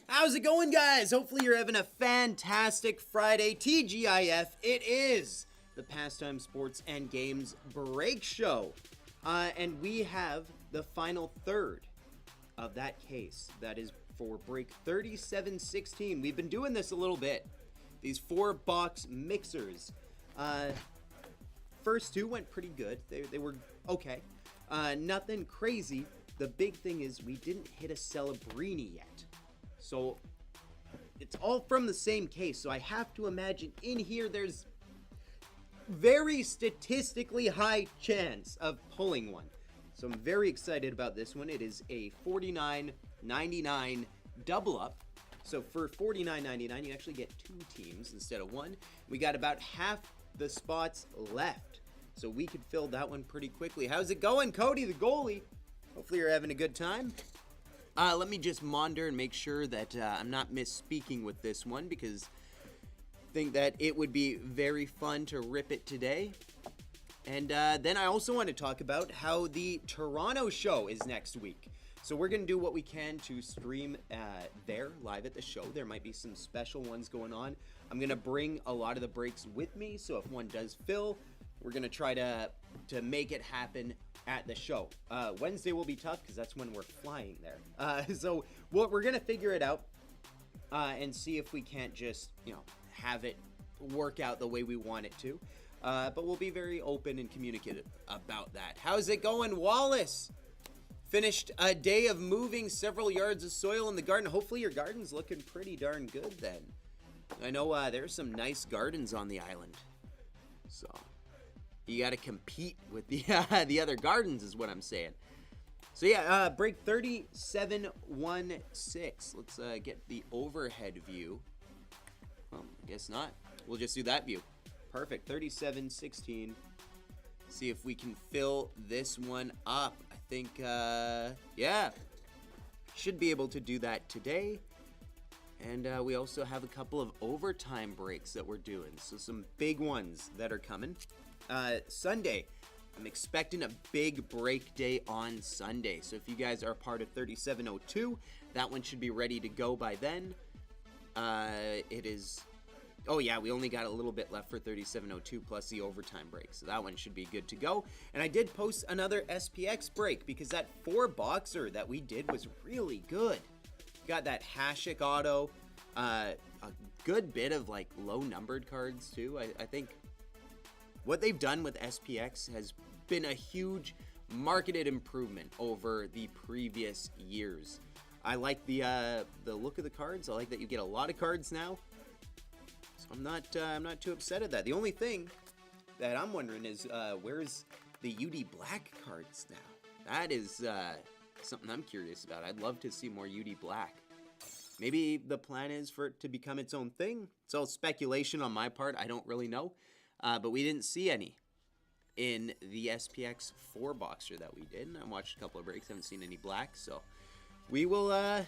How's it going, guys? Hopefully you're having a fantastic Friday. TGIF, it is the Pastime Sports and Games Break Show. And we have the final third of that case. That is for break 3716. We've been doing this a little bit. These 4-box mixers. First two went pretty good. They were okay. Nothing crazy. The big thing is we didn't hit a Celebrini yet. So it's all from the same case. So I have to imagine in here there's very statistically high chance of pulling one. So I'm very excited about this one. It is a $49.99 double up. So for $49.99 you actually get 2 teams instead of 1. We got about half the spots left. So we could fill that one pretty quickly. How's it going, Cody, the goalie? Hopefully you're having a good time. Let me just monitor and make sure that I'm not misspeaking with this one, because I think that it would be very fun to rip it today. And then I also want to talk about how the Toronto show is next week. So we're going to do what we can to stream there live at the show. There might be some special ones going on. I'm going to bring a lot of the breaks with me, so if one does fill, we're going to try to make it happen at the show. Wednesday will be tough because that's when we're flying there. So we're going to figure it out and see if we can't just, have it work out the way we want it to. But we'll be very open and communicative about that. How's it going, Wallace? Finished a day of moving several yards of soil in the garden. Hopefully your garden's looking pretty darn good then. I know there's some nice gardens on the island. So you got to compete with the other gardens is what I'm saying. So yeah, break 3716. Let's get the overhead view. Well, I guess not. We'll just do that view. Perfect. 3716. See if we can fill this one up. I think, yeah, should be able to do that today. And we also have a couple of overtime breaks that we're doing. So some big ones that are coming. Sunday, I'm expecting a big break day on Sunday. So if you guys are part of 3702, that one should be ready to go by then. It is... Oh yeah, we only got a little bit left for 3702 plus the overtime break. So that one should be good to go. And I did post another SPX break because that 4-boxer that we did was really good. Got that Hasek auto, a good bit of like low numbered cards too. I think what they've done with SPX has been a huge marketed improvement over the previous years. I like the look of the cards. I like that you get a lot of cards now. So I'm not too upset at that. The only thing that I'm wondering is where's the UD Black cards now? That is something I'm curious about. I'd love to see more UD Black. Maybe the plan is for it to become its own thing. It's all speculation on my part. I don't really know. But we didn't see any in the SPX 4-boxer that we did. And I watched a couple of breaks. Haven't seen any black. So we will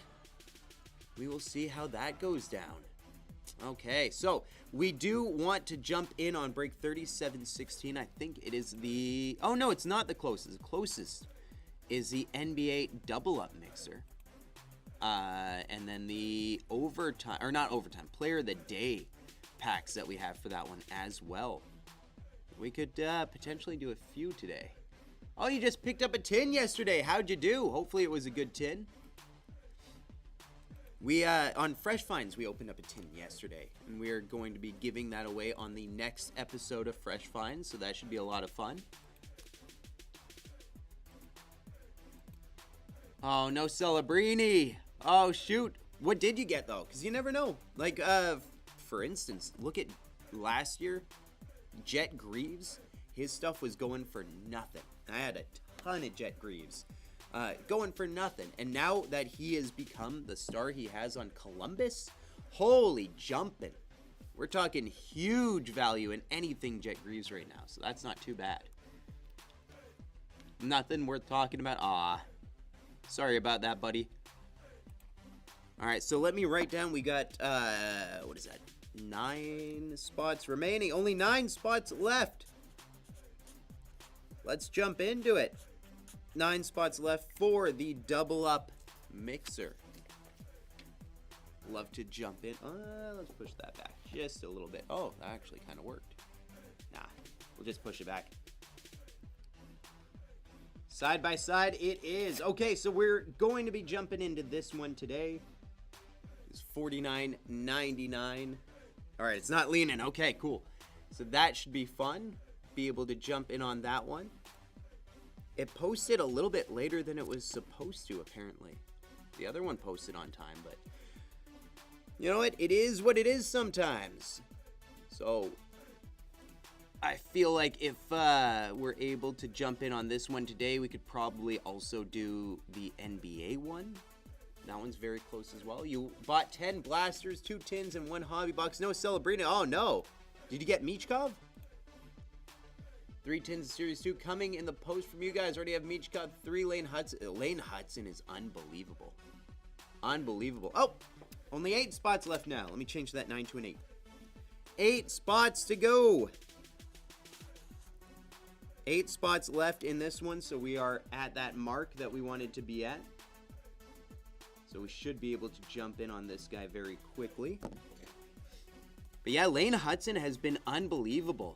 see how that goes down. Okay, so we do want to jump in on break 3716. I think it is the... Oh, no, it's not the closest. The closest is the NBA double-up mixer. And then the overtime... Or not overtime. Player of the day packs that we have for that one as well. We could potentially do a few today. Oh, you just picked up a tin yesterday. How'd you do? Hopefully it was a good tin. We, on Fresh Finds, we opened up a tin yesterday, and we're going to be giving that away on the next episode of Fresh Finds, so that should be a lot of fun. Oh, no Celebrini. Oh, shoot. What did you get, though? Because you never know. Like, for instance, look at last year, Jet Greaves. His stuff was going for nothing. I had a ton of Jet Greaves. Going for nothing. And now that he has become the star he has on Columbus, holy jumping. We're talking huge value in anything Jet Greaves right now, so that's not too bad. Nothing worth talking about. Aw. Sorry about that, buddy. Alright, so let me write down. We got, what is that? 9 spots remaining. Only 9 spots left. Let's jump into it. 9 spots left for the double up mixer. love to jump in. Let's push that back just a little bit. Oh, that actually kind of worked. Nah, we'll just push it back. Side by side it is. Okay, so we're going to be jumping into this one today. It's $49.99. All right, it's not leaning. Okay, cool. So that should be fun. Be able to jump in on that one. It posted a little bit later than it was supposed to, apparently. The other one posted on time, but you know what? It is what it is sometimes. So I feel like if we're able to jump in on this one today, we could probably also do the NBA one. That one's very close as well. You bought 10 blasters, 2 tins, and 1 hobby box. No Celebrini. Oh, no. Did you get Michkov? 3 tins of Series 2 coming in the post from you guys. Already have Michkov, 3 Lane Hudson. Lane Hudson is unbelievable. Unbelievable. Oh, only 8 spots left now. Let me change that 9 to an 8. 8 spots to go. 8 spots left in this one, so we are at that mark that we wanted to be at. So we should be able to jump in on this guy very quickly. But yeah, Lane Hudson has been unbelievable.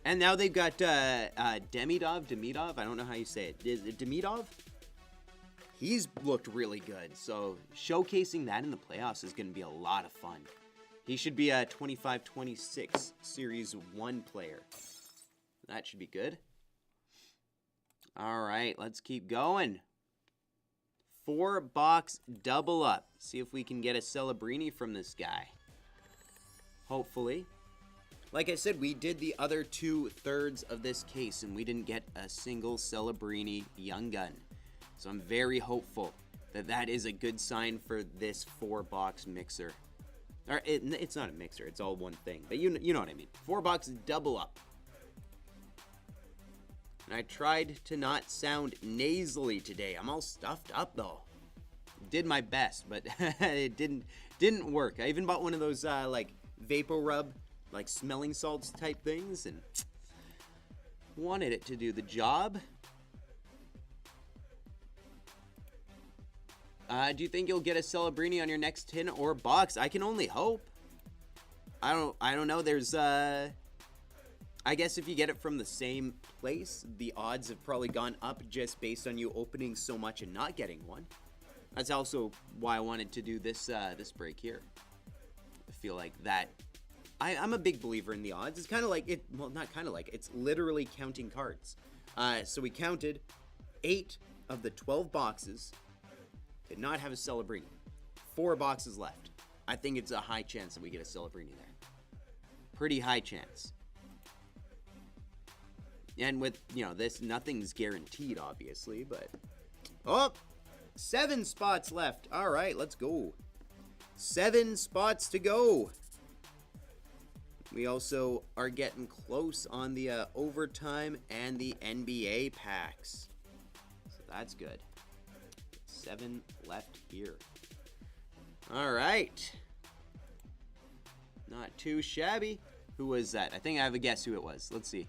And now they've got Demidov. I don't know how you say it. Is it Demidov? He's looked really good. So showcasing that in the playoffs is going to be a lot of fun. He should be a 25-26 Series 1 player. That should be good. All right, let's keep going. 4-box double up. See if we can get a Celebrini from this guy. Hopefully. Like I said, we did the other 2/3 of this case, and we didn't get a single Celebrini Young Gun. So I'm very hopeful that that is a good sign for this 4-box mixer. Or it's not a mixer, it's all one thing. But you know what I mean. 4-box double up. And I tried to not sound nasally today. I'm all stuffed up though. Did my best, but it didn't work. I even bought one of those like Vapor Rub, like smelling salts type things, and wanted it to do the job. Do you think you'll get a Celebrini on your next tin or box? I can only hope. I don't know. There's I guess if you get it from the same place, the odds have probably gone up just based on you opening so much and not getting one. That's also why I wanted to do this this break here. I feel like that. I'm a big believer in the odds. It's kind of like it. Well, not kind of like. It's literally counting cards. So we counted 8 of the 12 boxes did not have a Celebrini. 4 boxes left. I think it's a high chance that we get a Celebrini there. Pretty high chance. And with, this, nothing's guaranteed, obviously, but... Oh! 7 spots left. All right, let's go. 7 spots to go. We also are getting close on the overtime and the NBA packs. So that's good. 7 left here. All right. Not too shabby. Who was that? I think I have a guess who it was. Let's see.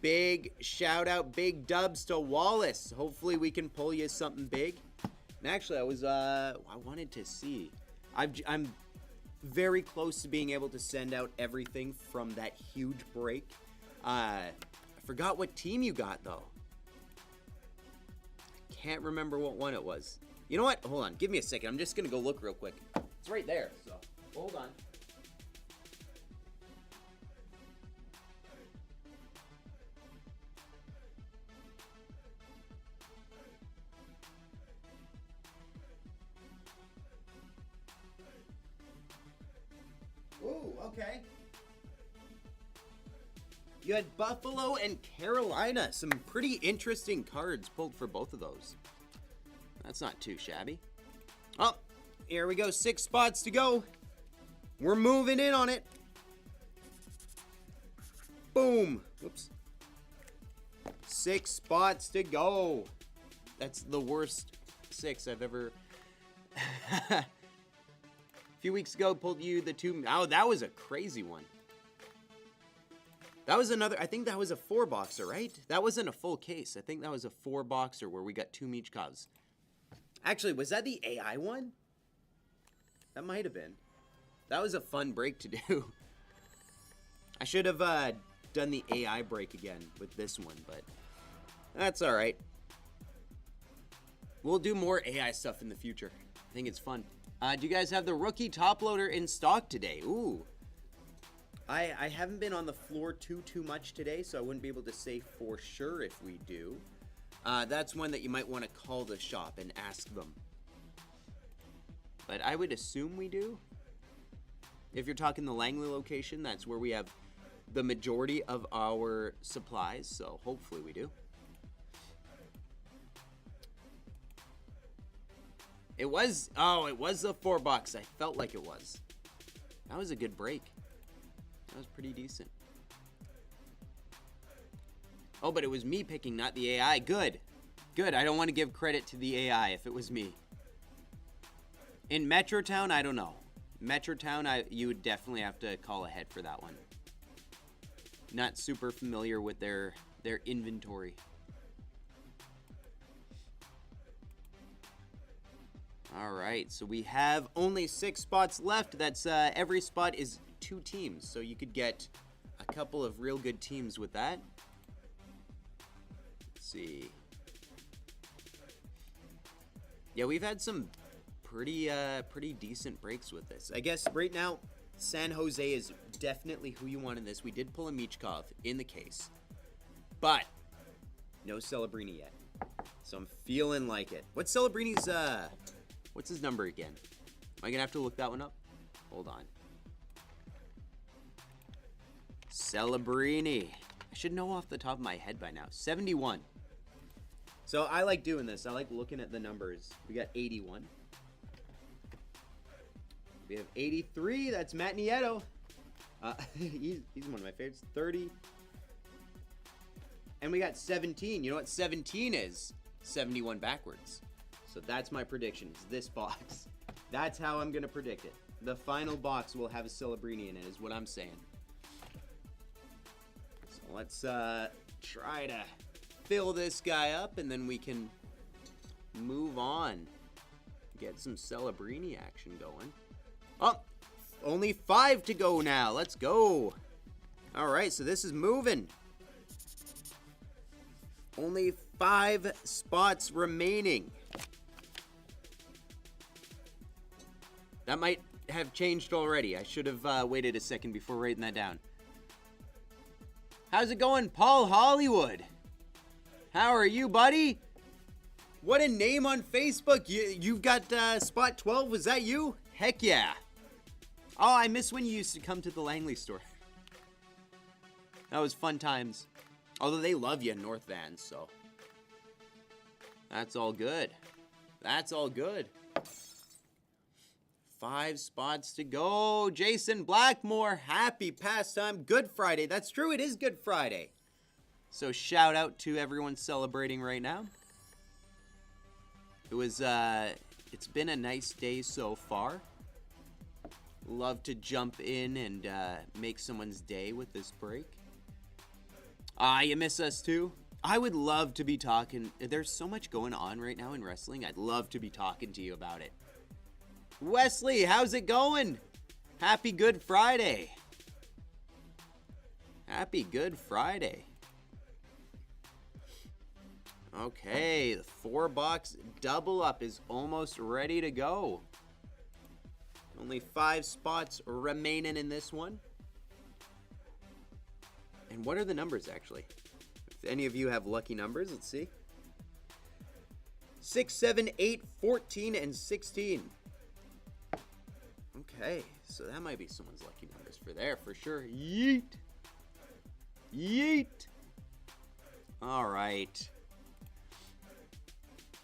Big shout out, big dubs to Wallace. Hopefully we can pull you something big. And actually, I wanted to see. I'm very close to being able to send out everything from that huge break. I forgot what team you got though. Can't remember what one it was. You know what? Hold on. Give me a second. I'm just gonna go look real quick. It's right there. So hold on. Ooh, okay. You had Buffalo and Carolina. Some pretty interesting cards pulled for both of those. That's not too shabby. Oh, here we go. 6 spots to go. We're moving in on it. Boom. Whoops. 6 spots to go. That's the worst 6 I've ever... A few weeks ago, pulled you the 2... Oh, that was a crazy one. That was another, I think that was a 4-boxer, right? That wasn't a full case. I think that was a 4-boxer where we got 2 Michkovs. Actually, was that the AI one? That might have been. That was a fun break to do. I should have done the AI break again with this one, but that's all right. We'll do more AI stuff in the future. I think it's fun. Do you guys have the rookie top loader in stock today? Ooh. I haven't been on the floor too much today, so I wouldn't be able to say for sure if we do. That's one that you might want to call the shop and ask them. But I would assume we do. If you're talking the Langley location, that's where we have the majority of our supplies, so hopefully we do. It was a 4-box. I felt like it was. That was a good break. That was pretty decent. Oh, but it was me picking, not the AI. Good. Good. I don't want to give credit to the AI if it was me. In Metrotown, I don't know. Metrotown, you would definitely have to call ahead for that one. Not super familiar with their inventory. All right, so we have only 6 spots left. That's every spot is 2 teams, so you could get a couple of real good teams with that. Let's see. Yeah, we've had some pretty decent breaks with this. I guess right now, San Jose is definitely who you want in this. We did pull a Michkov in the case, but no Celebrini yet. So I'm feeling like it. What's Celebrini's, what's his number again? Am I gonna have to look that one up? Hold on. Celebrini. I should know off the top of my head by now. 71. So I like doing this. I like looking at the numbers. We got 81. We have 83. That's Matt Nieto. He's one of my favorites. 30. And we got 17. You know what 17 is? 71 backwards. So that's my prediction. It's this box. That's how I'm going to predict it. The final box will have a Celebrini in it, is what I'm saying. So let's try to fill this guy up, and then we can move on. Get some Celebrini action going. Oh, only 5 to go now. Let's go. All right, so this is moving. Only 5 spots remaining. That might have changed already. I should have waited a second before writing that down. How's it going, Paul Hollywood? How are you, buddy? What a name on Facebook. You've got spot 12. Was that you? Heck yeah. Oh, I miss when you used to come to the Langley store. That was fun times. Although they love you in North Van, so. That's all good. That's all good. 5 spots to go. Jason Blackmore, happy pastime. Good Friday. That's true, it is Good Friday. So shout out to everyone celebrating right now. It was, it's been a nice day so far. Love to jump in and make someone's day with this break. You miss us too? I would love to be talking. There's so much going on right now in wrestling. I'd love to be talking to you about it. Wesley, how's it going? Happy Good Friday. Happy Good Friday. Okay, the 4-box double up is almost ready to go. Only 5 spots remaining in this one. And what are the numbers, actually? If any of you have lucky numbers, let's see. 6, 7, 8, 14, and 16. Okay, so that might be someone's lucky numbers for there, for sure. Yeet. Yeet. All right.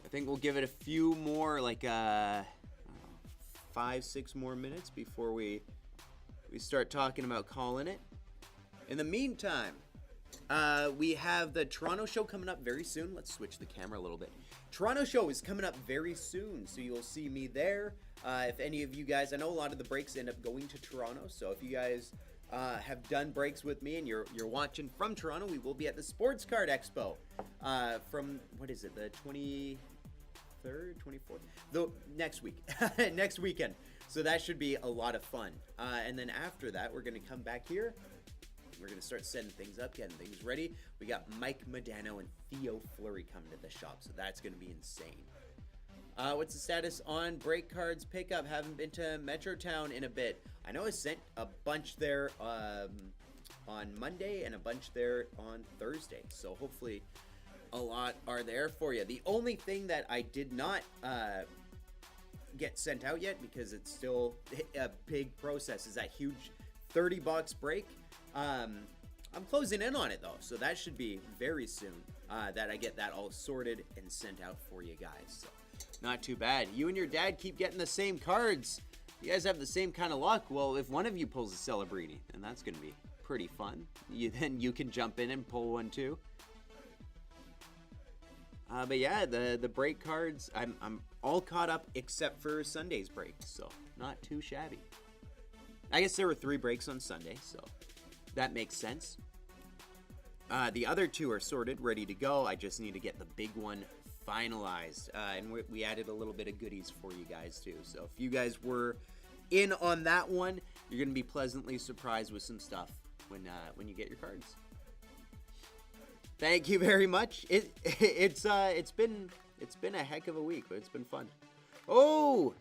I think we'll give it a few more, like 5, 6 more minutes before we start talking about calling it. In the meantime, we have the Toronto show coming up very soon. Let's switch the camera a little bit. Toronto show is coming up very soon, so you'll see me there. If any of you guys, I know a lot of the breaks end up going to Toronto, so if you guys have done breaks with me and you're watching from Toronto, we will be at the Sports Card Expo from, what is it, the 23rd, 24th? The next week, next weekend. So that should be a lot of fun. And then after that, we're going to come back here. We're going to start setting things up, getting things ready. We got Mike Modano and Theo Fleury coming to the shop, so that's going to be insane. What's the status on break cards pickup? Haven't been to Metrotown in a bit. I know I sent a bunch there on Monday and a bunch there on Thursday. So hopefully a lot are there for you. The only thing that I did not get sent out yet, because it's still a big process, is that huge 30-box break. I'm closing in on it though, so that should be very soon that I get that all sorted and sent out for you guys. So not too bad. You and your dad keep getting the same cards. You guys have the same kind of luck. Well, if one of you pulls a Celebrini, then that's going to be pretty fun. Then you can jump in and pull one too. But yeah, the break cards, I'm all caught up except for Sunday's break, so not too shabby. I guess there were 3 breaks on Sunday, so that makes sense. The other 2 are sorted, ready to go. I just need to get the big one finalized, and we added a little bit of goodies for you guys too. So if you guys were in on that one, you're gonna be pleasantly surprised with some stuff when you get your cards. Thank you very much. It's been a heck of a week, but it's been fun. Oh,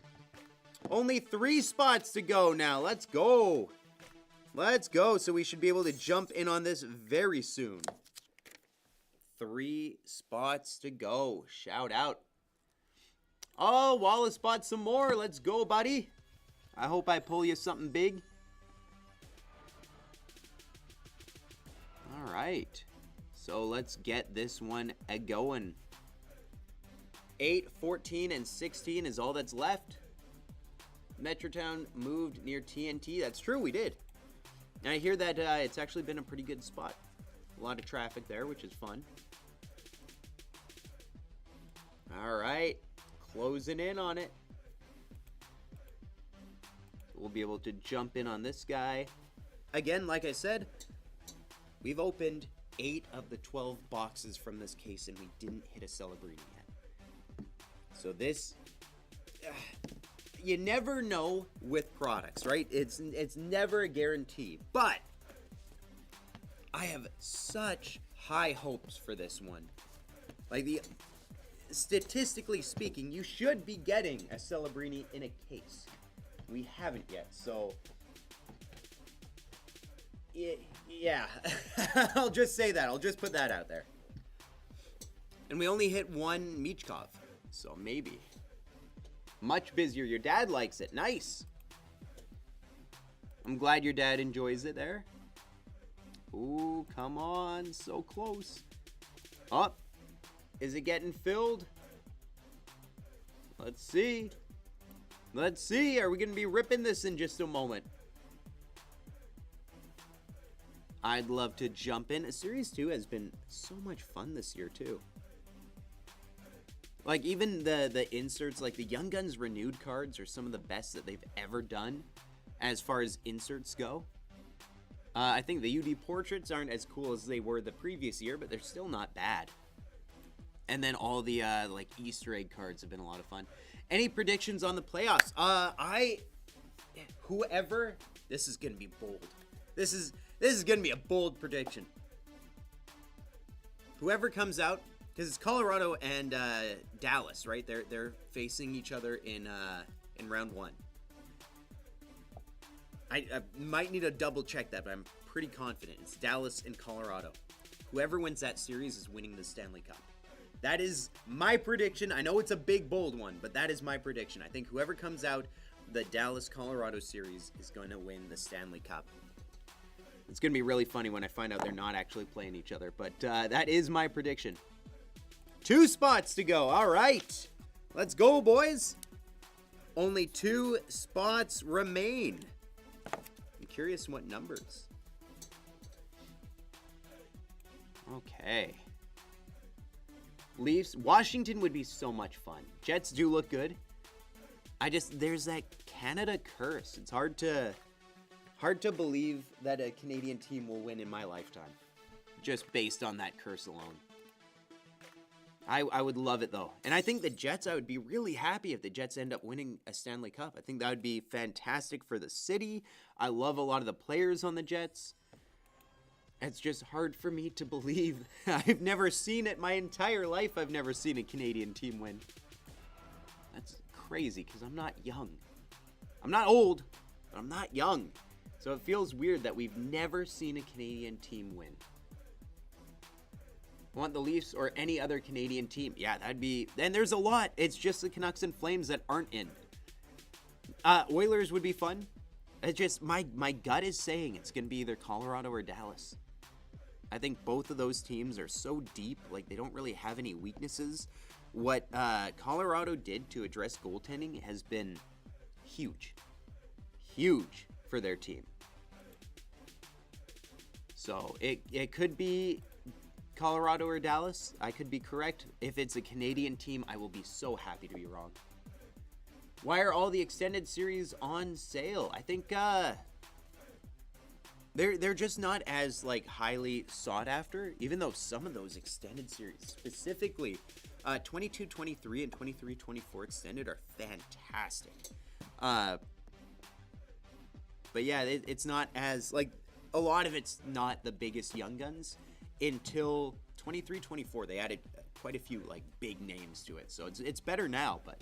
only 3 spots to go now. Let's go. Let's go. So we should be able to jump in on this very soon. 3 spots to go. Shout out. Oh, Wallace bought some more. Let's go, buddy. I hope I pull you something big. All right. So let's get this one a-going. 8, 14, and 16 is all that's left. Metrotown moved near TNT. That's true, we did. And I hear that it's actually been a pretty good spot. A lot of traffic there, which is fun. All right, closing in on it. We'll be able to jump in on this guy. Again, like I said, we've opened 8 of the 12 boxes from this case, and we didn't hit a Celebrini yet. So this, you never know with products, right? It's never a guarantee, but I have such high hopes for this one. Like, statistically speaking, you should be getting a Celebrini in a case. We haven't yet, so yeah. I'll just say that. I'll just put that out there. And we only hit 1 Michkov, so maybe. Much busier. Your dad likes it. Nice. I'm glad your dad enjoys it there. Ooh, come on. So close. Oh, is it getting filled? Let's see. Let's see. Are we going to be ripping this in just a moment? I'd love to jump in. Series 2 has been so much fun this year, too. Like, even the inserts, like the Young Guns Renewed cards are some of the best that they've ever done as far as inserts go. I think the UD portraits aren't as cool as they were the previous year, but they're still not bad. And then all the, like, Easter egg cards have been a lot of fun. Any predictions on the playoffs? Whoever, this is going to be bold. This is going to be a bold prediction. Whoever comes out, because it's Colorado and Dallas, right? They're facing each other in round 1. I might need to double check that, but I'm pretty confident it's Dallas and Colorado. Whoever wins that series is winning the Stanley Cup. That is my prediction. I know it's a big, bold one, but that is my prediction. I think whoever comes out the Dallas-Colorado series is going to win the Stanley Cup. It's going to be really funny when I find out they're not actually playing each other, but that is my prediction. 2 spots to go. All right. Let's go, boys. Only 2 spots remain. I'm curious what numbers. Okay. Leafs. Washington would be so much fun. Jets do look good. There's that Canada curse. It's hard Hard to believe that a Canadian team will win in my lifetime, just based on that curse alone. I would love it, though. And I think the Jets, I would be really happy if the Jets end up winning a Stanley Cup. I think that would be fantastic for the city. I love a lot of the players on the Jets. It's just hard for me to believe. I've never seen it my entire life. I've never seen a Canadian team win. That's crazy because I'm not young. I'm not old, but I'm not young. So it feels weird that we've never seen a Canadian team win. Want the Leafs or any other Canadian team? Yeah, that'd be... And there's a lot. It's just the Canucks and Flames that aren't in. Oilers would be fun. It's just... My gut is saying it's going to be either Colorado or Dallas. I think both of those teams are so deep. Like, they don't really have any weaknesses. What Colorado did to address goaltending has been huge. Huge for their team. So, it could be... Colorado or Dallas, I could be correct. If it's a Canadian team, I will be so happy to be wrong. Why are all the extended series on sale? I think they're just not as like highly sought after, even though some of those extended series, specifically 22-23 and 23-24 extended, are fantastic. But yeah, it's not as like a lot of it's not the biggest young guns. Until 23-24, they added quite a few like big names to it, so it's better now. But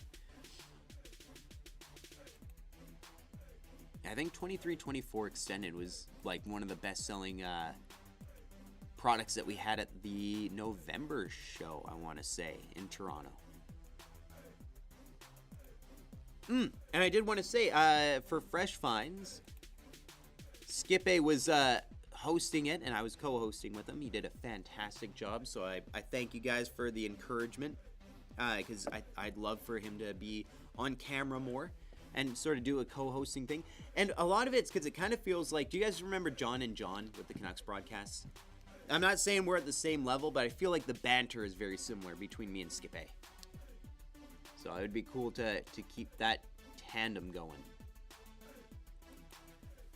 I think 23-24 extended was like one of the best-selling products that we had at the November show, I want to say, in Toronto. And I did want to say for Fresh Finds, Skip-A was hosting it, and I was co-hosting with him. He did a fantastic job, so I thank you guys for the encouragement, because I'd love for him to be on camera more and sort of do a co-hosting thing. And a lot of it's because it kind of feels like, do you guys remember John and John with the Canucks broadcasts? I'm not saying we're at the same level, but I feel like the banter is very similar between me and Skip-A. So it would be cool to keep that tandem going.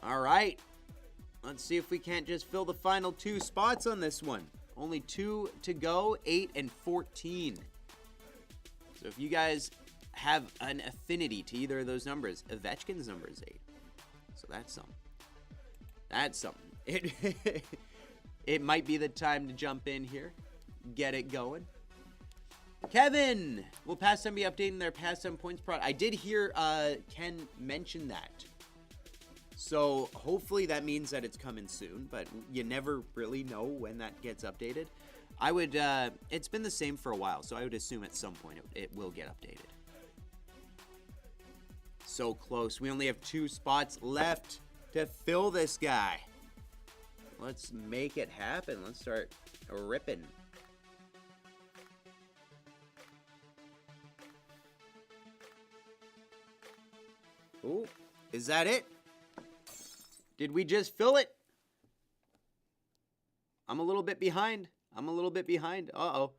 All right. Let's see if we can't just fill the final 2 spots on this one. Only 2 to go, 8 and 14. So if you guys have an affinity to either of those numbers, Ovechkin's number is 8. So that's something. That's something. It might be the time to jump in here. Get it going. Kevin! Will Pastime be updating their Pastime Points product? I did hear Ken mention that. So hopefully that means that it's coming soon, but you never really know when that gets updated. I would, it's been the same for a while, so I would assume at some point it will get updated. So close. We only have 2 spots left to fill this guy. Let's make it happen. Let's start ripping. Ooh, is that it? Did we just fill it? I'm a little bit behind. Uh-oh.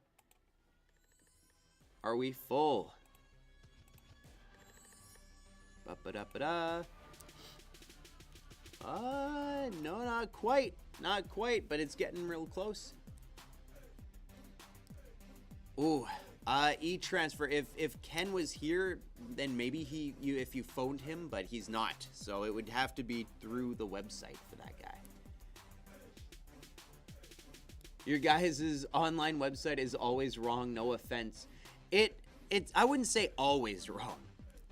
Are we full? Ba-ba-da-ba-da. No, not quite. Not quite, but it's getting real close. Ooh, e-transfer. If Ken was here, then maybe if you phoned him, but he's not. So it would have to be through the website for that guy. Your guys' online website is always wrong, no offense. I wouldn't say always wrong,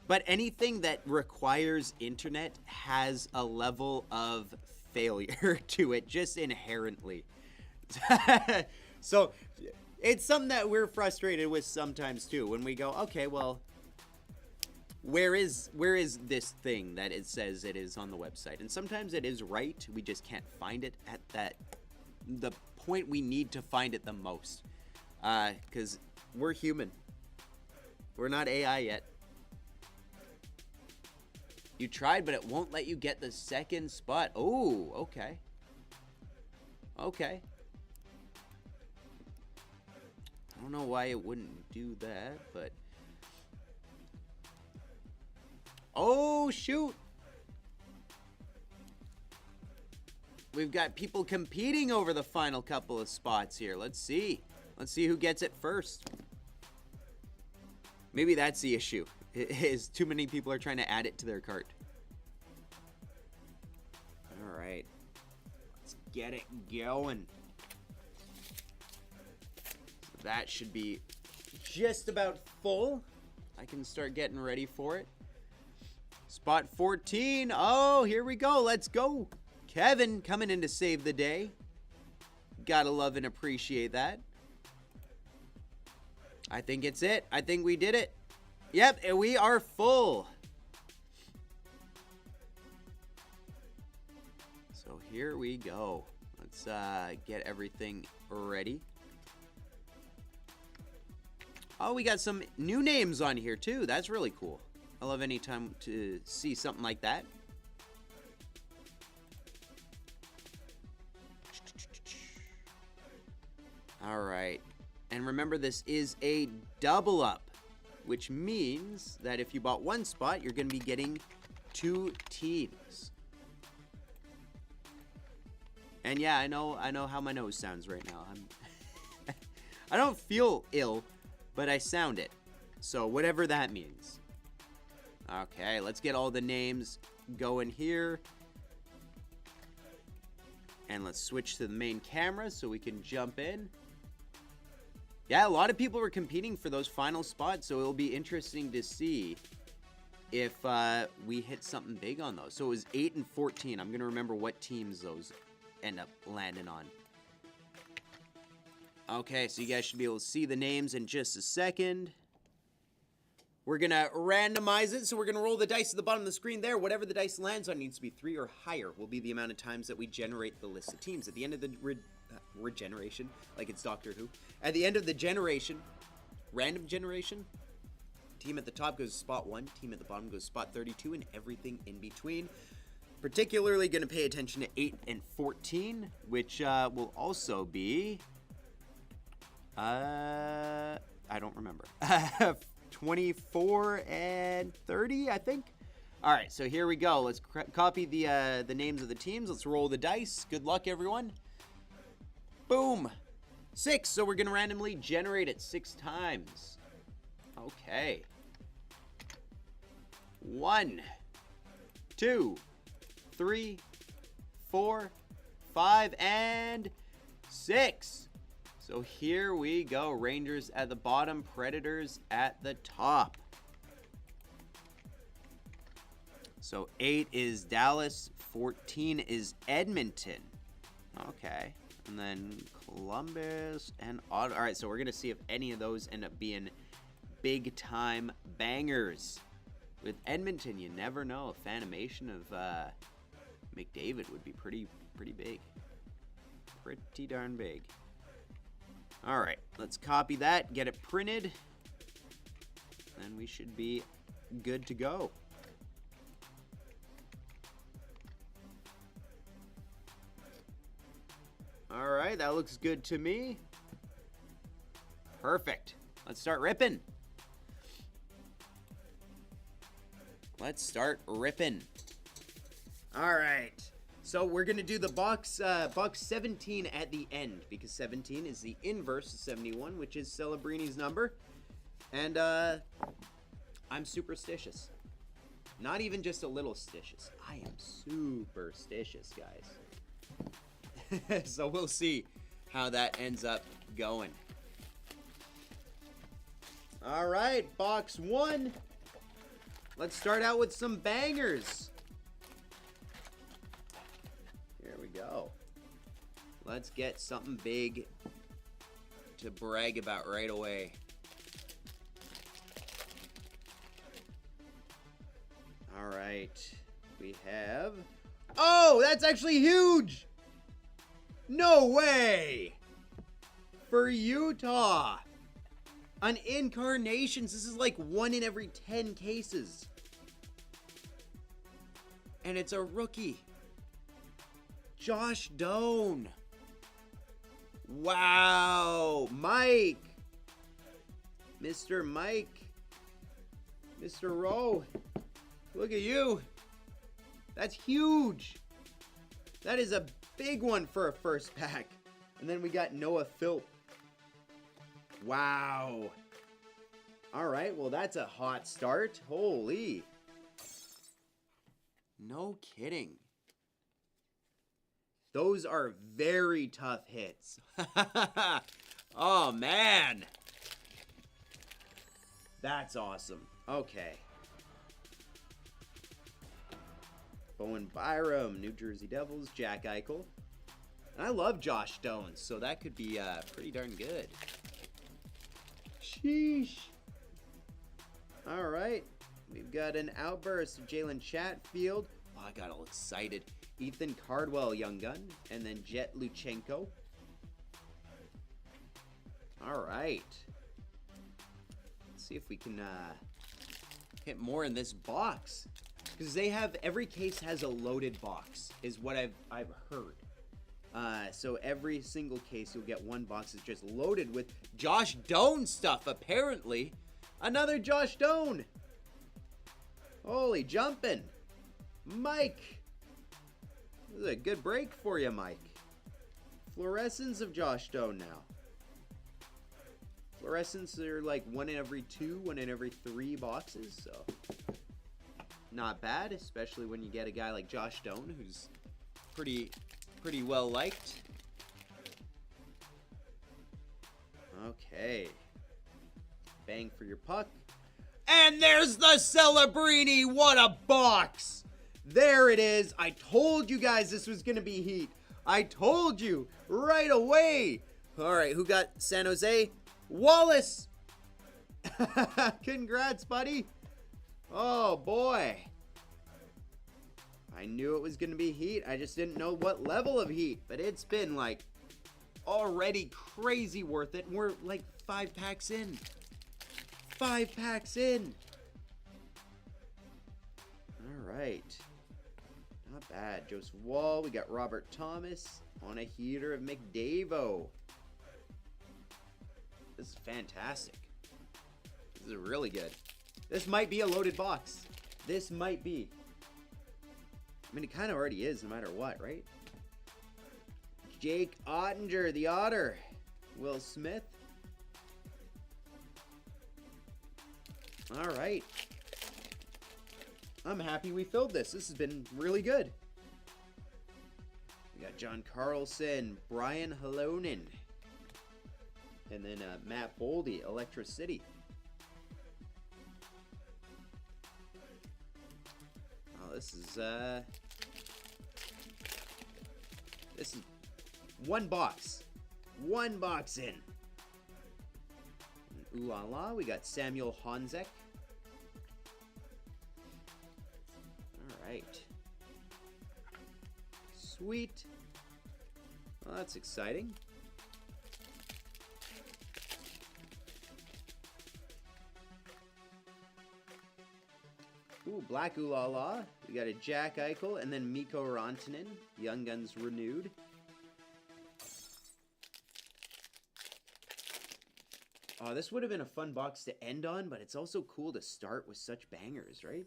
but anything that requires internet has a level of failure to it, just inherently. So it's something that we're frustrated with sometimes too, when we go, okay, well, where is this thing that it says it is on the website? And sometimes it is right, we just can't find it at the point we need to find it the most, because we're human. We're not AI yet. You tried, but it won't let you get the second spot. Oh, okay. Okay. I don't know why it wouldn't do that, but... Oh, shoot! We've got people competing over the final couple of spots here. Let's see. Let's see who gets it first. Maybe that's the issue. Is too many people are trying to add it to their cart. All right. Let's get it going. So that should be just about full. I can start getting ready for it. Spot 14. Oh, here we go. Let's go. Kevin coming in to save the day. Gotta love and appreciate that. I think it's it. I think we did it. Yep, and we are full. So here we go. Let's get everything ready. Oh, we got some new names on here too. That's really cool. I love any time to see something like that. All right. And remember, this is a double up, which means that if you bought one spot, you're going to be getting 2 teams. And yeah, I know how my nose sounds right now. I don't feel ill, but I sound it. So whatever that means. Okay, let's get all the names going here. And let's switch to the main camera so we can jump in. Yeah, a lot of people were competing for those final spots, so it'll be interesting to see if we hit something big on those. So it was 8 and 14. I'm going to remember what teams those end up landing on. Okay, so you guys should be able to see the names in just a second. We're going to randomize it, so we're going to roll the dice at the bottom of the screen there. Whatever the dice lands on needs to be 3 or higher will be the amount of times that we generate the list of teams. At the end of the regeneration, like it's Doctor Who. At the end of the generation, random generation, team at the top goes spot 1, team at the bottom goes spot 32, and everything in between. Particularly going to pay attention to 8 and 14, which will also be, I don't remember. 24 and 30, I think. All right, so here we go. Let's copy the names of the teams. Let's roll the dice. Good luck, everyone. Boom. 6. So we're going to randomly generate it 6 times. Okay. 1, 2, 3, 4, 5, and 6. So here we go. Rangers at the bottom, Predators at the top. So 8 is Dallas, 14 is Edmonton. Okay. And then Columbus and Ottawa. All right, so we're going to see if any of those end up being big-time bangers. With Edmonton, you never know. A Fanimation of McDavid would be pretty big. Pretty darn big. All right, let's copy that, get it printed, and we should be good to go. All right, that looks good to me. Perfect. Let's start ripping. Let's start ripping. All right. So we're going to do the box 17 at the end, because 17 is the inverse of 71, which is Celebrini's number. And I'm superstitious. Not even just a little stitious. I am superstitious, guys. So we'll see how that ends up going. All right, box 1. Let's start out with some bangers. Here we go. Let's get something big to brag about right away. All right. We have... Oh, that's actually huge! No way! For Utah! On Incarnations, this is like 1 in every 10 cases. And it's a rookie. Josh Doan. Wow. Mike. Mr. Mike. Mr. Rowe. Look at you. That's huge. That is a big one for a first pack. And then we got Noah Philp. Wow. All right, well, that's a hot start. Holy. No kidding. Those are very tough hits. Oh, man. That's awesome. Okay. Bowen Byram, New Jersey Devils, Jack Eichel. And I love Josh Doan, so that could be pretty darn good. Sheesh. All right. We've got an outburst of Jalen Chatfield. Oh, I got all excited. Ethan Cardwell, Young Gun. And then Jet Luchenko. All right. Let's see if we can hit more in this box. Because they have, every case has a loaded box, is what I've heard. So every single case you'll get one box is just loaded with Josh Doan stuff, apparently. Another Josh Doan. Holy jumping. Mike. This is a good break for you, Mike. Fluorescence of Josh Doan now. Fluorescence are like 1 in every 2, 1 in every 3 boxes, so not bad, especially when you get a guy like Josh Doan, who's pretty well liked. Okay. Bang for your puck. And there's the Celebrini. What a box. There it is. I told you guys this was going to be heat. I told you right away. All right, who got San Jose? Wallace. Congrats, buddy. Oh, boy. I knew it was going to be heat. I just didn't know what level of heat. But it's been, like, already crazy worth it. And we're, like, 5 packs in. 5 packs in. All right. Not bad. Joseph Wall. We got Robert Thomas on a heater of McDavid. This is fantastic. This is really good. This might be a loaded box. This might be. I mean, it kind of already is, no matter what, right? Jake Ottinger, the Otter. Will Smith. All right. I'm happy we filled this. This has been really good. We got John Carlson, Brian Halonen, and then Matt Boldy, Electricity. Oh, this is one box. One box in. Ooh la la, we got Samuel Honzek. Alright. Sweet. Well, that's exciting. Ooh, Black Ooh La La. We got a Jack Eichel and then Mikko Rantanen. Young Guns renewed. Oh, this would have been a fun box to end on, but it's also cool to start with such bangers, right?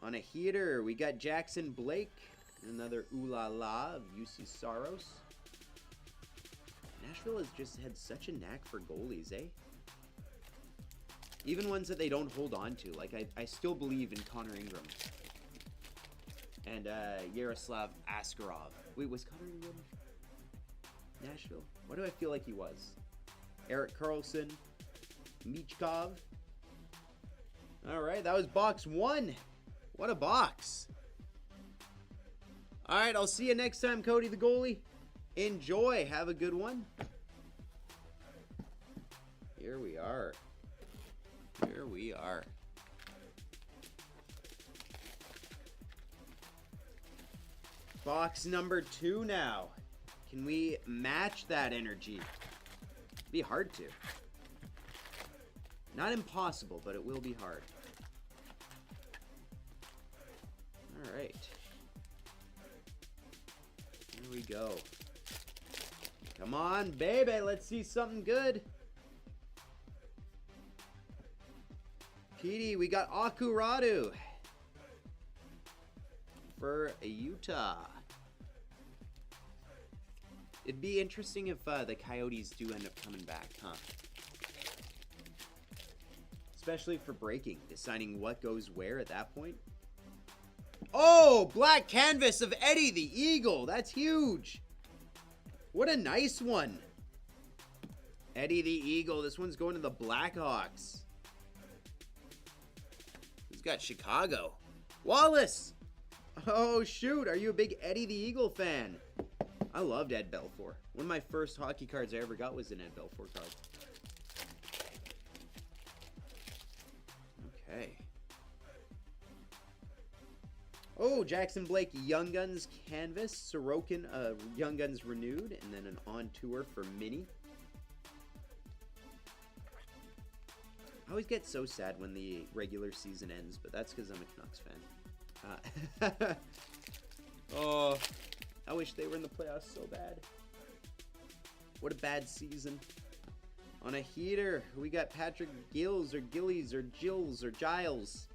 On a heater, we got Jackson Blake. Another Ooh La La of UC Saros. Nashville has just had such a knack for goalies, eh? Even ones that they don't hold on to. Like, I still believe in Connor Ingram. And Yaroslav Askarov. Wait, was Connor Ingram Nashville? Why do I feel like he was? Erik Karlsson. Michkov. Alright, that was box 1. What a box. Alright, I'll see you next time, Cody the goalie. Enjoy. Have a good one. Here we are. Here we are. Box number 2 now. Can we match that energy? It'd be hard to. Not impossible, but it will be hard. Alright. Here we go. Come on, baby. Let's see something good. Petey, we got Akuradu for Utah. It'd be interesting if the Coyotes do end up coming back, huh? Especially for breaking, deciding what goes where at that point. Oh, black canvas of Eddie the Eagle. That's huge. What a nice one. Eddie the Eagle. This one's going to the Blackhawks. Who's got Chicago? Wallace. Oh, shoot. Are you a big Eddie the Eagle fan? I loved Ed Belfour. One of my first hockey cards I ever got was an Ed Belfour card. Okay. Oh, Jackson Blake Young Guns canvas. Sorokin Young Guns renewed. And then an on tour for Mini. I always get so sad when the regular season ends, but that's because I'm a Canucks fan. Oh, I wish they were in the playoffs so bad. What a bad season. On a heater, we got Patrick Gills or Gillies or Gills or Giles.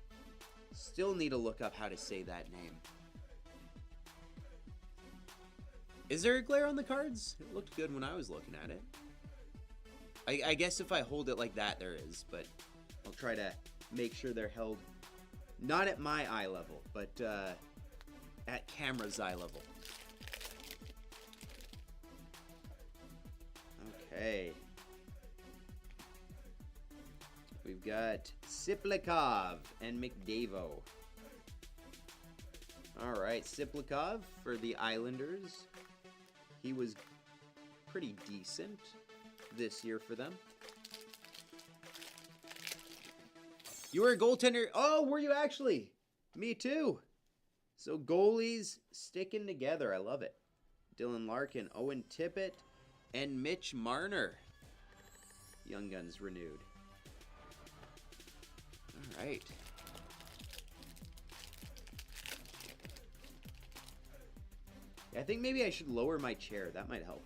Still need to look up how to say that name. Is there a glare on the cards? It looked good when I was looking at it. I guess if I hold it like that, there is, but I'll try to make sure they're held not at my eye level, but at camera's eye level. Okay. We've got Siplikov and McDavo. All right, Siplikov for the Islanders. He was pretty decent this year for them. You were a goaltender. Oh, were you actually? Me too. So goalies sticking together. I love it. Dylan Larkin, Owen Tippett, and Mitch Marner. Young Guns renewed. All right. I think maybe I should lower my chair. That might help.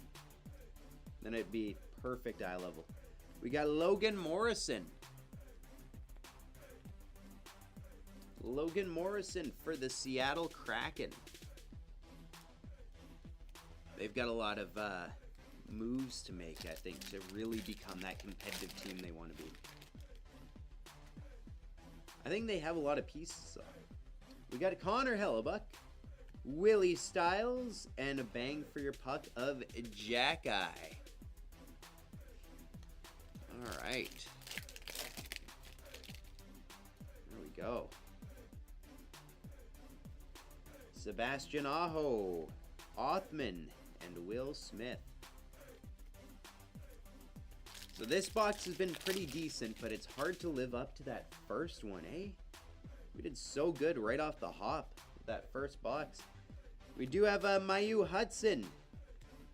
Then it'd be perfect eye level. We got Logan Morrison. Logan Morrison for the Seattle Kraken. They've got a lot of moves to make, I think, to really become that competitive team they want to be. I think they have a lot of pieces. We got Connor Hellebuck, Willie Stiles, and a bang for your puck of Jack Eye. All right. There we go. Sebastian Aho, Othman, and Will Smith. So this box has been pretty decent, but it's hard to live up to that first one, eh? We did so good right off the hop with that first box. We do have a Mayu Hudson,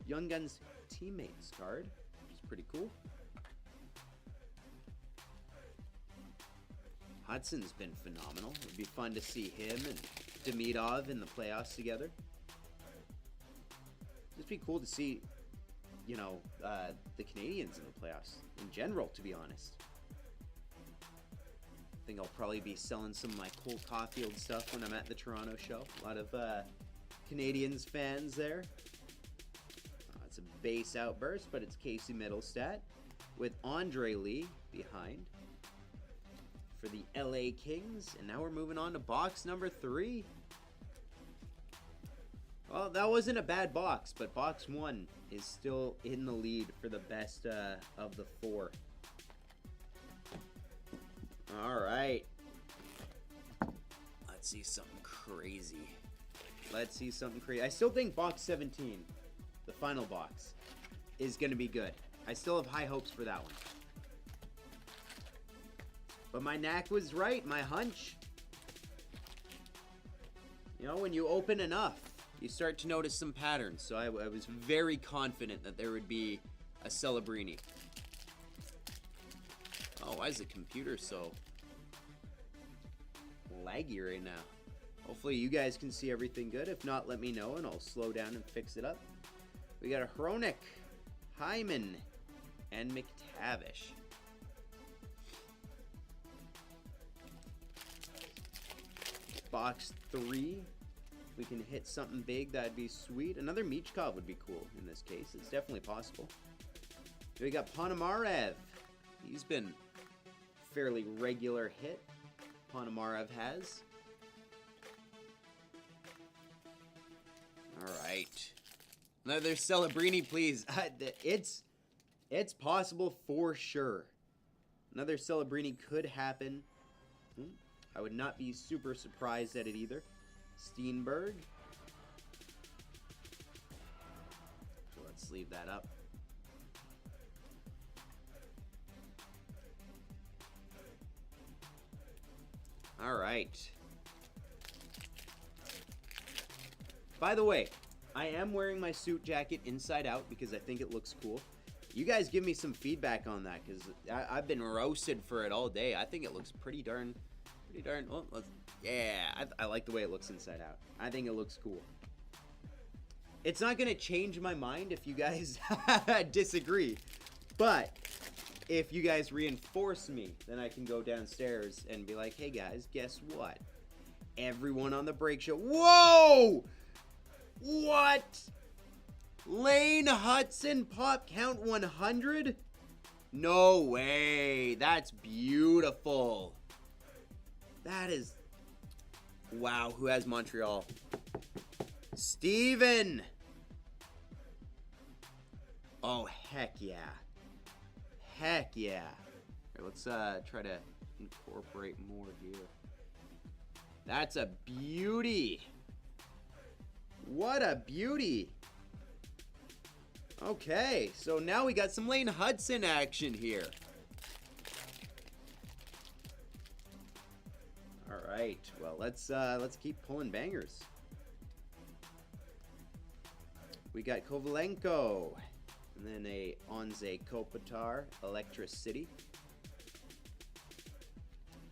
Young Guns teammates card, which is pretty cool. Hudson's been phenomenal. It'd be fun to see him and Demidov in the playoffs together. It'd be cool to see, you know, the Canadians in the playoffs in general, to be honest. I think I'll probably be selling some of my Cole Caulfield stuff when I'm at the Toronto show. A lot of Canadians fans there. It's a base outburst, but it's Casey Middlestat with Andre Lee behind for the LA Kings. And now we're moving on to box number 3. Well, that wasn't a bad box, but box 1 is still in the lead for the best of the 4. All right. Let's see something crazy. Let's see something crazy. I still think box 17, the final box, is going to be good. I still have high hopes for that one. But my knack was right, my hunch. You know, when you open enough, you start to notice some patterns. So I was very confident that there would be a Celebrini. Oh, why is the computer so laggy right now? Hopefully you guys can see everything good. If not, let me know and I'll slow down and fix it up. We got a Hronek, Hyman, and McTavish. Box 3 If we can hit something big, that'd be sweet. Another Michkov would be cool in this case. It's definitely possible. We got Ponomarev. He's been fairly regular hit. Ponomarev has. All right. Another Celebrini, please. It's possible for sure. Another Celebrini could happen. I would not be super surprised at it either. Steenberg. So let's leave that up. All right. By the way, I am wearing my suit jacket inside out because I think it looks cool. You guys give me some feedback on that because I've been roasted for it all day. I think it looks pretty darn, well, yeah, I like the way it looks inside out. I think it looks cool. It's not going to change my mind if you guys disagree, but if you guys reinforce me, then I can go downstairs and be like, hey guys, guess what? Everyone on the break show. Whoa! What? Lane Hudson pop count 100? No way. That's beautiful. That is... Wow, who has Montreal? Steven! Oh, heck yeah. Heck yeah. Here, let's try to incorporate more here. That's a beauty. What a beauty. Okay, so now we got some Lane Hudson action here. All right, well, let's keep pulling bangers. We got Kovalenko, and then a Anze Kopitar, Electricity.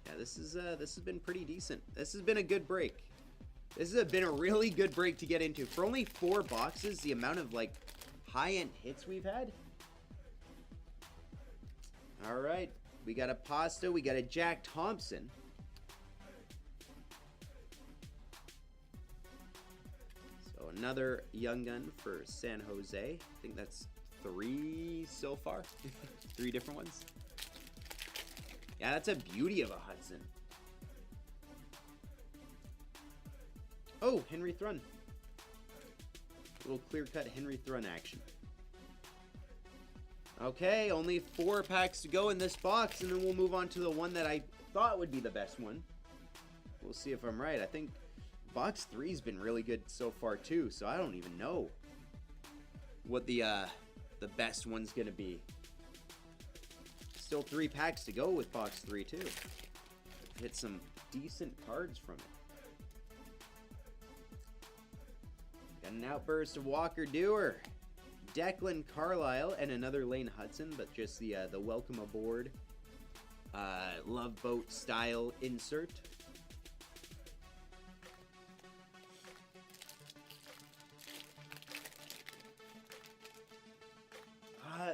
Yeah, this has been pretty decent. This has been a good break. This has been a really good break to get into. For only 4 boxes, the amount of like high-end hits we've had. All right, we got a Pasta, we got a Jack Thompson. So another Young Gun for San Jose. I think that's 3 so far. 3 different ones. Yeah, that's a beauty of a Hudson. Oh, Henry Thrun. Little clear-cut Henry Thrun action. Okay, only 4 packs to go in this box, and then we'll move on to the one that I thought would be the best one. We'll see if I'm right. I think box 3's been really good so far, too, so I don't even know what the best one's going to be. Still 3 packs to go with box 3, too. Hit some decent cards from it. Got an outburst of Walker Dewar, Declan Carlisle, and another Lane Hudson, but just the welcome aboard Love Boat style insert.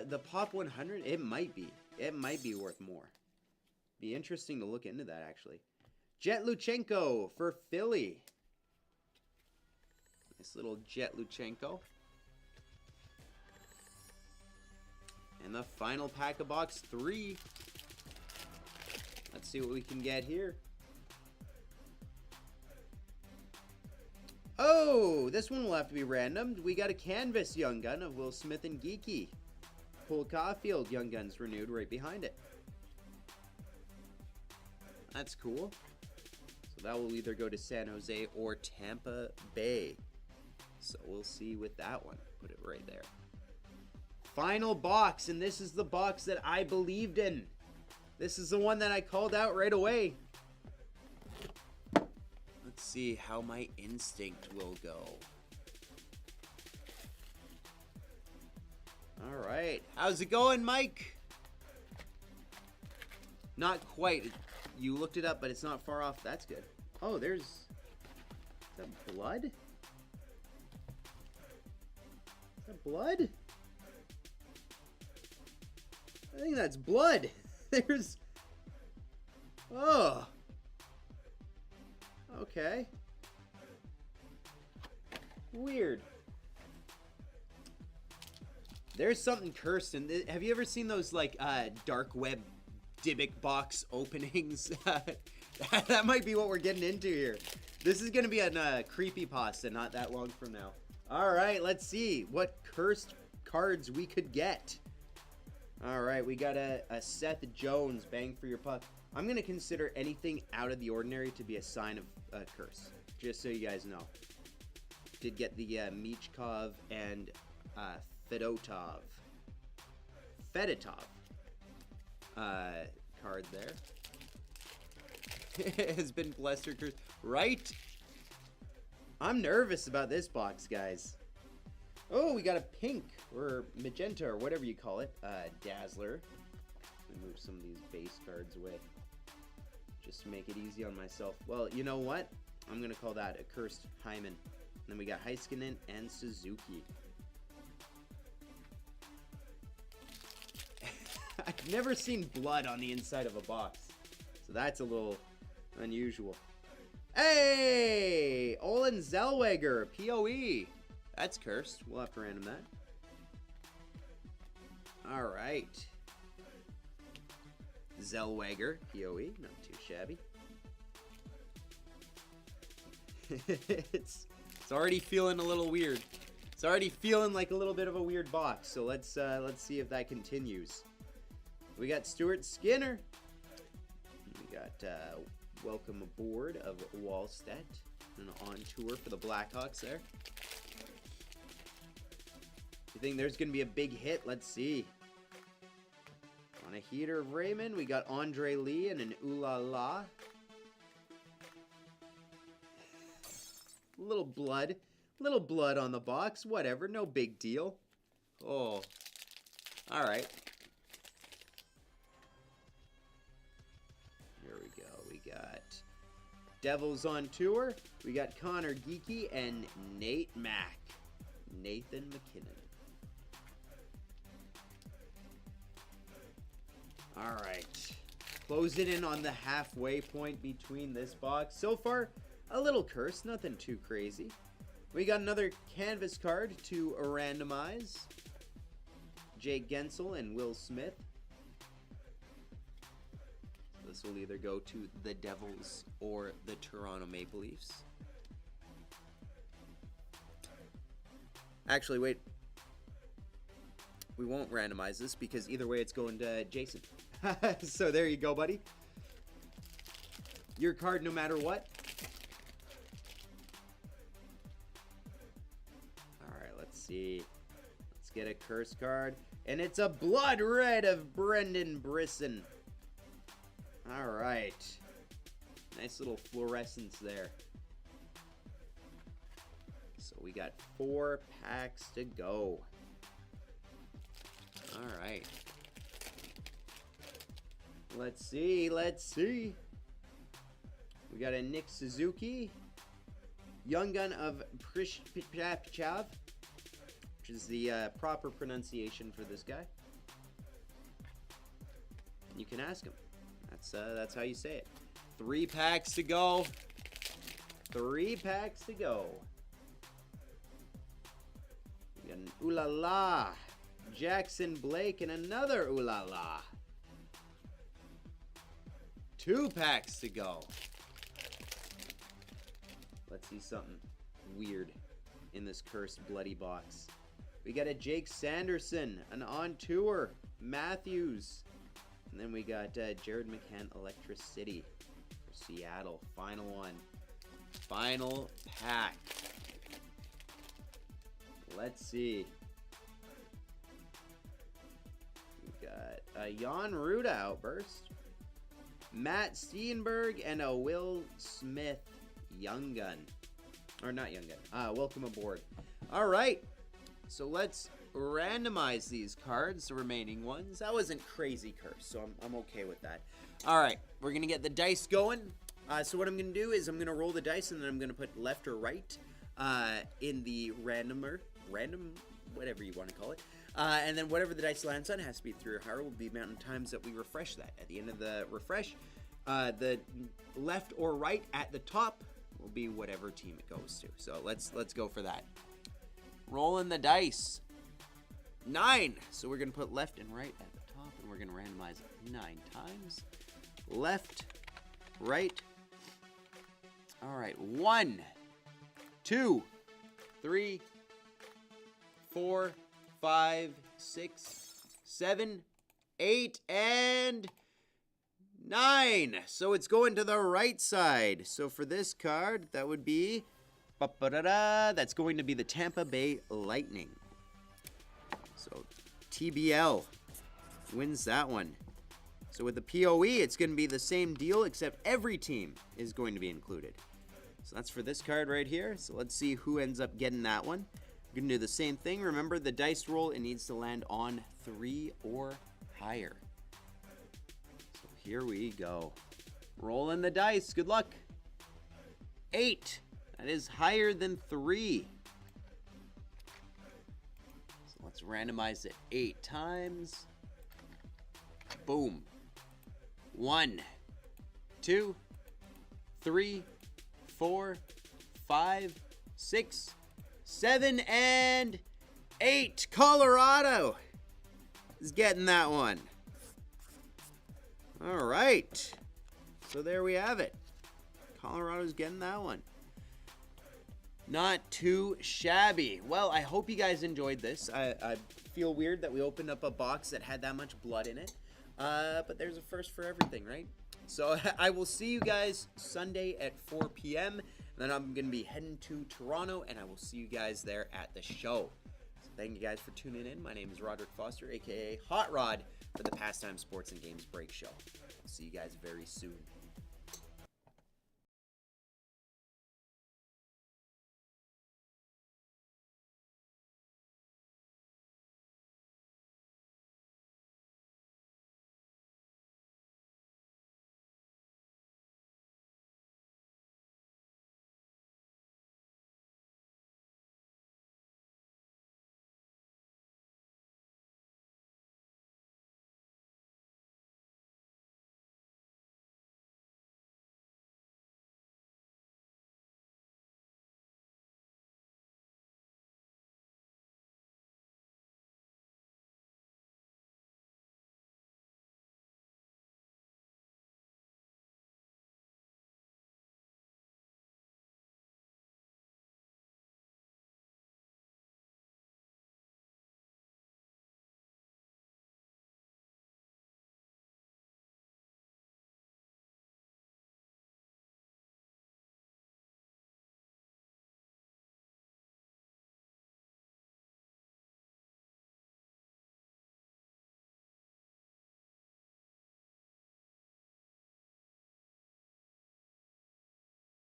The Pop 100, it might be worth more. Be interesting to look into that, actually. Jet Luchenko for Philly. Nice little Jet Luchenko. And the final pack of box 3. Let's see what we can get here. Oh, this one will have to be random. We got a Canvas Young Gun of Will Smith and Geeky. Cole Caulfield Young Guns renewed right behind it. That's cool. So that will either go to San Jose or Tampa Bay. So we'll see with that one. Put it right there. Final box, and this is the box that I believed in. This is the one that I called out right away. Let's see how my instinct will go. All right. How's it going, Mike? Not quite. You looked it up, but it's not far off. That's good. Oh, there's... Is that blood? Is that blood? I think that's blood. There's... Oh. Okay. Weird. There's something cursed in this. Have you ever seen those, like, dark web Dybbuk box openings? That might be what we're getting into here. This is going to be a creepypasta not that long from now. Alright, let's see what cursed cards we could get. Alright, we got a Seth Jones, bang for your puck. I'm going to consider anything out of the ordinary to be a sign of a curse. Just so you guys know. Did get the Michkov and Fedotov card there. Has been blessed or cursed. Right? I'm nervous about this box, guys. Oh, we got a pink or magenta or whatever you call it. Dazzler. Let me move some of these base cards away. Just to make it easy on myself. Well, you know what? I'm going to call that a cursed Hyman. Then we got Heiskanen and Suzuki. I've never seen blood on the inside of a box. So that's a little unusual. Hey! Olen Zellweger, PoE. That's cursed. We'll have to random that. Alright. Zellweger, PoE. Not too shabby. It's already feeling a little weird. It's already feeling like a little bit of a weird box. So let's see if that continues. We got Stuart Skinner. We got welcome aboard of Wallstedt. And on tour for the Blackhawks there. You think there's going to be a big hit? Let's see. On a heater of Raymond, we got Andre Lee and an Ooh La La. Little blood on the box. Whatever, no big deal. Oh, all right. Here we go. We got Devils on tour. We got Connor Geeky and Nate Mack. Nathan McKinnon. All right. Closing in on the halfway point between this box. So far, a little cursed. Nothing too crazy. We got another canvas card to randomize. Jake Gensel and Will Smith. This will either go to the Devils or the Toronto Maple Leafs. Actually, wait. We won't randomize this because either way it's going to Jason. So there you go, buddy. Your card no matter what. Alright, let's see. Let's get a curse card. And it's a blood red of Brendan Brisson. Alright. Nice little fluorescence there. So we got 4 packs to go. Alright. Let's see. We got a Nick Suzuki. Young Gun of Prishchav, which is the proper pronunciation for this guy. You can ask him. That's how you say it. 3 packs to go. 3 packs to go. We got an Ooh La La. Jackson Blake and another Ooh La La. 2 packs to go. Let's see something weird in this cursed bloody box. We got a Jake Sanderson, an on tour Matthews. And then we got Jared McCann, Electricity for Seattle. Final one. Final pack. Let's see. We got a Jan Ruda outburst. Matt Steenberg and a Will Smith Young Gun. Or not Young Gun. Welcome aboard. All right. So let's randomize these cards, the remaining ones. That wasn't crazy curse, so I'm okay with that. All right. We're going to get the dice going. So what I'm going to do is I'm going to roll the dice, and then I'm going to put left or right in the random, whatever you want to call it. And then whatever the dice lands on has to be 3 or higher will be the amount of times that we refresh that. At the end of the refresh, the left or right at the top will be whatever team it goes to. So let's go for that. Rolling the dice. 9. So we're going to put left and right at the top, and we're going to randomize it 9 times. Left, right. All right. 1, 2, 3, 4, 5, 6, 7, 8, and 9. So it's going to the right side. So for this card, that would be, that's going to be the Tampa Bay Lightning. So TBL wins that one. So with the POE, it's going to be the same deal, except every team is going to be included. So that's for this card right here. So let's see who ends up getting that one. We're going to do the same thing. Remember, the dice roll, it needs to land on 3 or higher. So here we go. Rolling the dice. Good luck. 8. That is higher than 3. So let's randomize it 8 times. Boom. 1, 2, 3, 4, 5, 6, 7, and 8. Colorado is getting that one. All right. So there we have it. Colorado's getting that one. Not too shabby. Well, I hope you guys enjoyed this. I feel weird that we opened up a box that had that much blood in it. But there's a first for everything, right? So I will see you guys Sunday at 4 p.m. Then I'm going to be heading to Toronto, and I will see you guys there at the show. So thank you guys for tuning in. My name is Roderick Foster, a.k.a. Hot Rod, for the Pastime Sports and Games Break Show. I'll see you guys very soon.